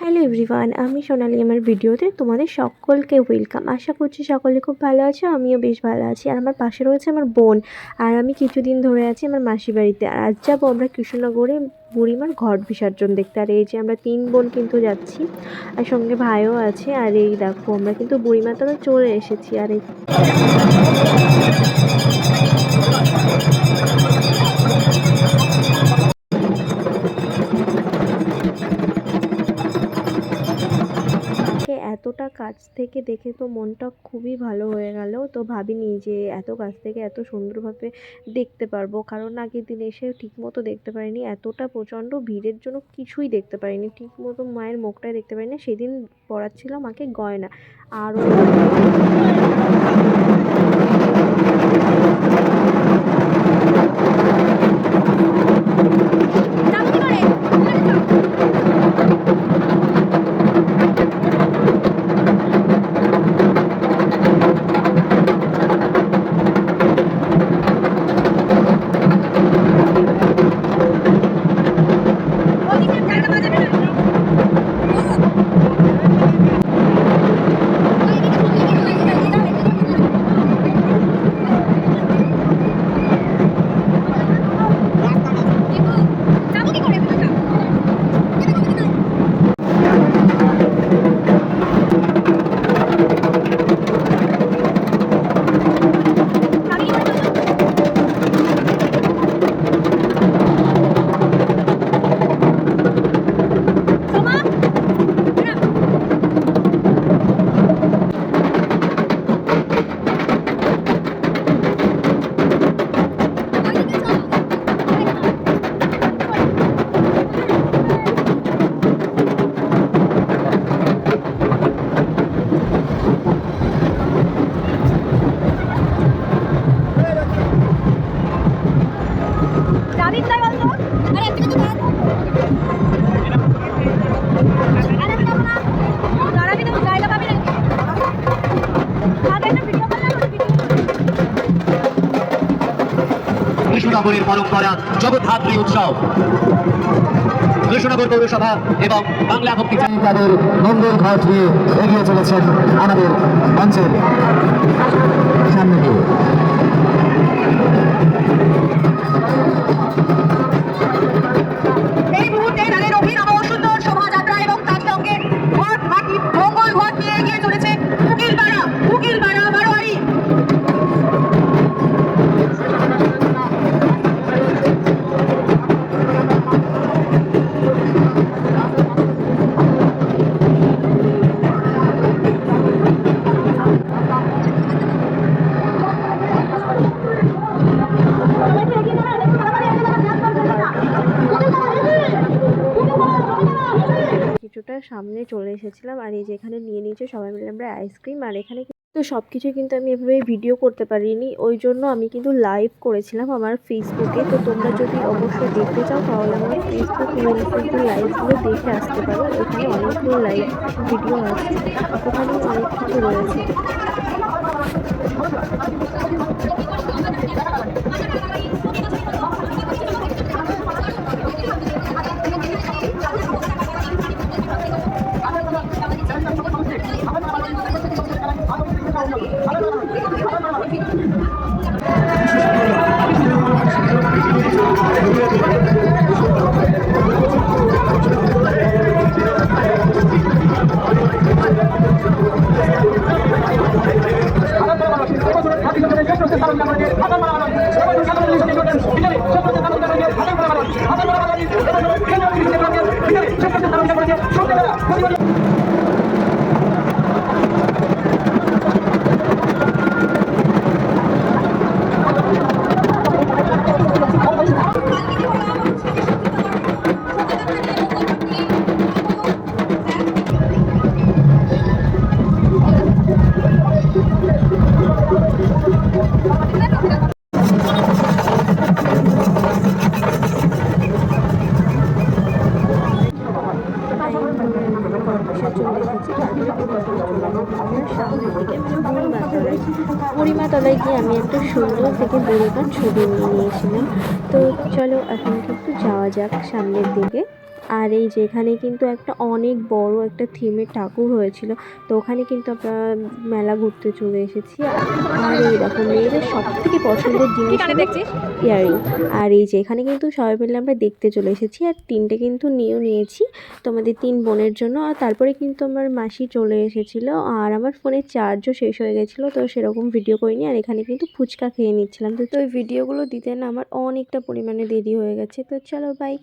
Hello everyone, আমি সোনালি। আমার ভিডিওতে তোমাদের সকলকে ওয়েলকাম। আশা করছি সকলে খুব ভালো আছো, আমিও বেশ ভালো আছি। আর আমার পাশে রয়েছে আমার বোন, আর আমি কিছুদিন ধরে আছি আমার মাসির বাড়িতে। আর আজ যাবো আমরা কৃষ্ণনগরে বুড়িমার ঘট বিসর্জন দেখতে। আর এই যে আমরা 3 বোন কিন্তু যাচ্ছি, আর সঙ্গে ভাইও আছে। আর এই দেখো আমরা কিন্তু বুড়িমা তবে চলে এসেছি। আর এই এতটা কাছ থেকে দেখে তো মনটা খুবই ভালো হয়ে গেল। তো ভাবিনি যে এত কাছ থেকে এত সুন্দরভাবে দেখতে পারবো, কারণ আগের দিন এসে ঠিকমতো দেখতে পারিনি। এতটা প্রচণ্ড ভিড়ের জন্য কিছুই দেখতে পারিনি, ঠিকমতো মায়ের মুখটাই দেখতে পারিনি। সেদিন পরাচ্ছিল মাকে গয়না। আরও কৃষ্ণনগরের পরম্পরা জগদ্ধাত্রী উৎসব কৃষ্ণনগর পৌরসভা এবং বাংলা ভক্তি তাদের মঙ্গল ঘট নিয়ে এগিয়ে চলেছেন আমাদের মঞ্চের সামনে দিয়ে। এই মুহূর্তে তাদের অভিনব সুন্দর শোভাযাত্রা এবং তার সঙ্গে ঘট মাটি মঙ্গল ঘট নিয়ে এগিয়ে চলেছে উকিলপাড়া বারোয়ারি। কিছুটা সামনে চলে এসেছিলাম। আর এই যে এখানে নিয়ে নিয়েছে সবাই মিলে আমরা আইসক্রিম। আর এখানে তো সব কিছু কিন্তু আমি এভাবে ভিডিও করতে পারিনি, ওই জন্য আমি কিন্তু লাইভ করেছিলাম আমার ফেসবুকে। তো তোমরা যদি অবশ্যই দেখতে চাও তাহলে আমার ফেসবুক কিন্তু লাইভগুলো দেখে আসতে পারো। এখানে অনেকগুলো লাইভ ভিডিও আছে, ওখানে অনেক কিছু রয়েছে। বুড়িমাতলায় গিয়ে আমি একটা সুন্দর থেকে বুড়িমার ছবি নিয়ে নিয়েছিলাম। তো চলো এখন কিন্তু যাওয়া যাক সামনের দিকে। আর এই যে এখানে কিন্তু একটা অনেক বড় একটা থিমের ঠাকুর হয়েছিল, তো ওখানে কিন্তু আমরা মেলা ঘুরতে চলে এসেছি। আর এই দেখো মেয়েদের সব থেকে পছন্দের জিনিস হলো ইয়াররিং। আর এই যে এখানে কিন্তু সবাই মিলে আমরা দেখতে চলে এসেছি, আর তিনটে কিন্তু নিয়েছি তোমাদের 3 বোনের জন্য। আর তারপরে কিন্তু আমার মাসি চলে এসেছিলো, আর আমার ফোনের চার্জও শেষ হয়ে গেছিলো, তো সেরকম ভিডিও করিনি। আর এখানে কিন্তু ফুচকা খেয়ে নিচ্ছিলাম, তো ওই ভিডিওগুলো দিতে না আমার অনেকটা পরিমাণে দেরি হয়ে গেছে। তো চলো বাই।